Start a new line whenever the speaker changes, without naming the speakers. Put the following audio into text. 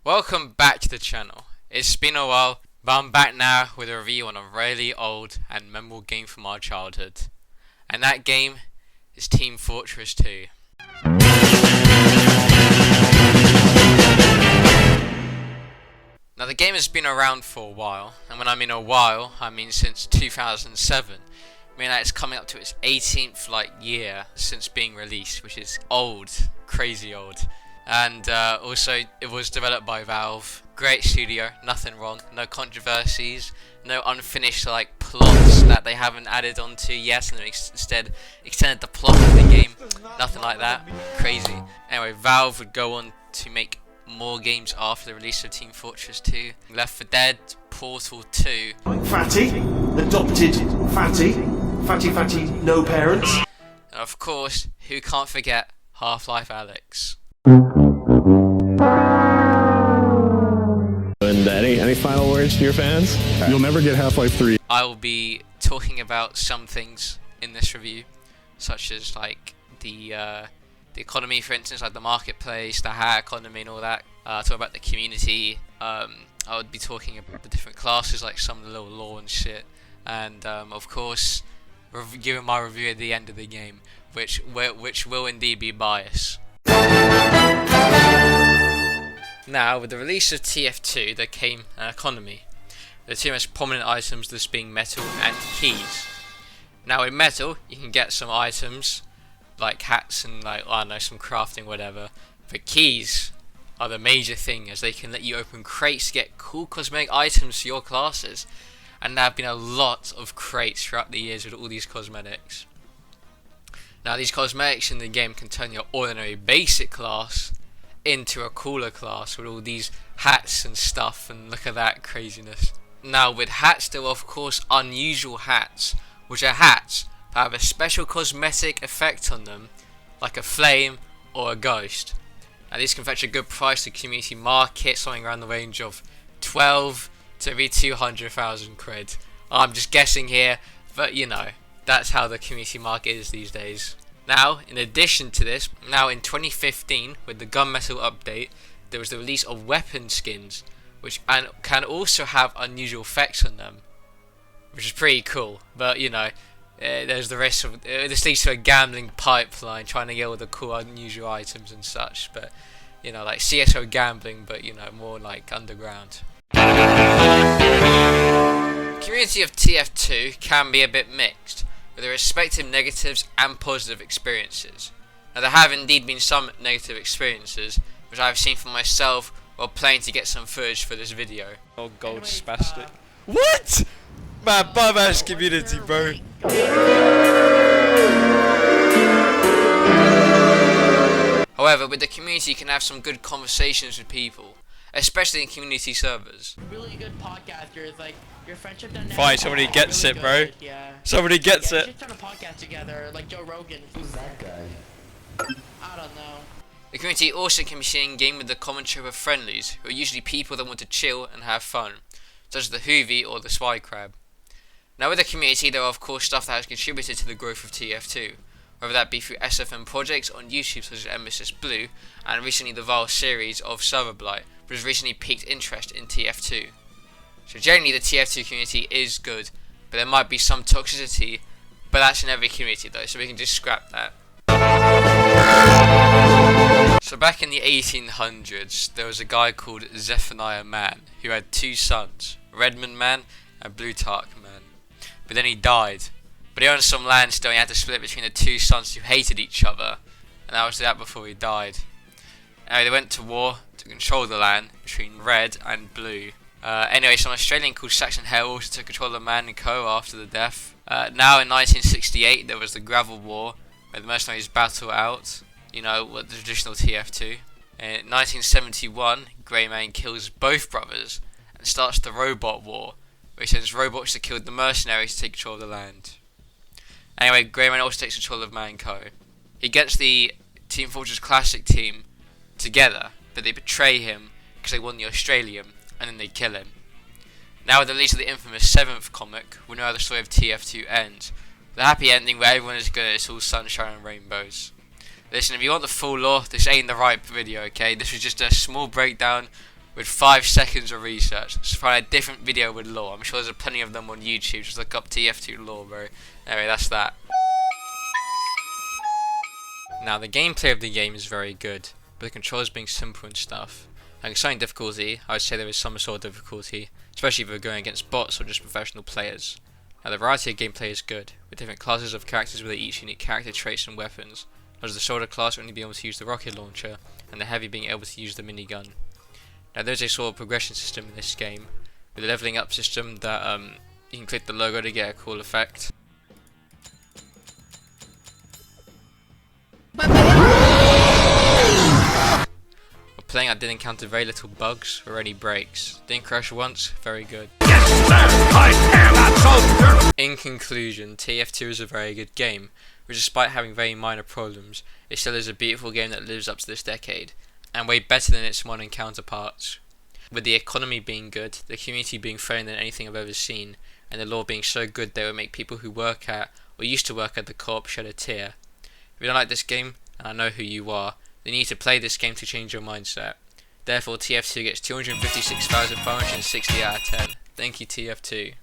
Welcome back to the channel. It's been a while, but I'm back now with a review on a really old and memorable game from our childhood. And that game is Team Fortress 2. Now the game has been around for a while, and when I mean a while, I mean since 2007. I mean that it's coming up to its 18th year since being released, which is old, crazy old. And also it was developed by Valve. Great studio, nothing wrong, no controversies, no unfinished plots that they haven't added onto yet and instead extended the plot of the game. Nothing like that. Crazy. Anyway, Valve would go on to make more games after the release of Team Fortress 2. Left 4 Dead, Portal 2.
Fatty, adopted fatty, no parents.
And of course, who can't forget Half-Life Alyx.
And any final words to your fans?
You'll never get Half-Life 3.
I will be talking about some things in this review, such as the economy, for instance, like the marketplace, the hat economy and all that. Talk about the community. I would be talking about the different classes, like some of the little lore and shit. And of course, giving my review at the end of the game, which will indeed be biased. Now, with the release of TF2, there came an economy. The two most prominent items, this being metal and keys. Now, in metal, you can get some items like hats and some crafting, whatever. But keys are the major thing, as they can let you open crates to get cool cosmetic items for your classes. And there have been a lot of crates throughout the years with all these cosmetics. Now, these cosmetics in the game can turn your ordinary basic class into a cooler class with all these hats and stuff, and look at that craziness. Now, with hats, there are of course unusual hats, which are hats that have a special cosmetic effect on them, like a flame or a ghost. Now, these can fetch a good price to community market, something around the range of 12 to maybe 200,000 quid. I'm just guessing here, but you know, that's how the community market is these days. Now, in addition to this, now in 2015, with the gunmetal update, there was the release of weapon skins, which can also have unusual effects on them, which is pretty cool. But you know, there's the risk of this leads to a gambling pipeline, trying to get all the cool unusual items and such. But you know, like CS:GO gambling, but you know, more like underground. The community of TF2 can be a bit mixed, with their respective negatives and positive experiences. Now, there have indeed been some negative experiences, which I have seen for myself while playing to get some footage for this video.
Oh, gold spastic. What? Man, bum-ass community, bro.
However, with the community, you can have some good conversations with people, especially in community servers.
Really good podcasters, like your friendship dynamic.
Fine, somebody gets
really
it, bro.
good, yeah.
Somebody gets
We
it.
should start a podcast together, like Joe Rogan.
Who's that guy?
I don't know.
The community also can be seen in game with the commentary of friendlies, who are usually people that want to chill and have fun, such as the Hoovie or the Spy Crab. Now, with the community, there are of course stuff that has contributed to the growth of TF2, whether that be through SFM projects on YouTube such as Emesis Blue, and recently the Vile series of Server Blight, which has recently piqued interest in TF2. So generally the TF2 community is good, but there might be some toxicity, but that's in every community though, so we can just scrap that. So back in the 1800s, there was a guy called Zephaniah Man, who had two sons, Redmond Man and Blutarch Man. But then he died. But he owned some land still, and he had to split between the two sons who hated each other, and that was that before he died. Anyway, they went to war to control the land between Red and Blue. Anyway, some Australian called Saxon Hale also took control of Man and Co. after the death. Now in 1968, there was the Gravel War, where the mercenaries battle out, you know, what the traditional TF2. In 1971, Greyman kills both brothers and starts the Robot War, which sends robots to kill the mercenaries to take control of the land. Anyway, Greyman also takes control of Man Co. He gets the Team Fortress Classic team together, but they betray him because they won the Australian, and then they kill him. Now with the release of the infamous 7th comic, we know how the story of TF2 ends. The happy ending where everyone is good, it's all sunshine and rainbows. Listen, if you want the full lore, this ain't the right video, okay? This was just a small breakdown with 5 seconds of research. Just find a different video with lore. I'm sure there's plenty of them on YouTube. Just look up TF2 lore, bro. Anyway, that's that. Now, the gameplay of the game is very good, but the controls being simple and stuff. Like, concerning difficulty, I would say there is some sort of difficulty, especially if you're going against bots or just professional players. Now, the variety of gameplay is good, with different classes of characters with each unique character traits and weapons, such as the shoulder class only being able to use the rocket launcher, and the heavy being able to use the minigun. Now, there's a sort of progression system in this game, with a leveling up system that you can click the logo to get a cool effect. Playing, I did encounter very little bugs or any breaks. Didn't crash once, very good. In conclusion, TF2 is a very good game, which despite having very minor problems, it still is a beautiful game that lives up to this decade, and way better than its modern counterparts. With the economy being good, the community being friendlier than anything I've ever seen, and the lore being so good they would make people who work at, or used to work at the co-op shed a tear. If you don't like this game, and I know who you are, then you need to play this game to change your mindset. Therefore, TF2 gets 256,560 out of 10. Thank you, TF2.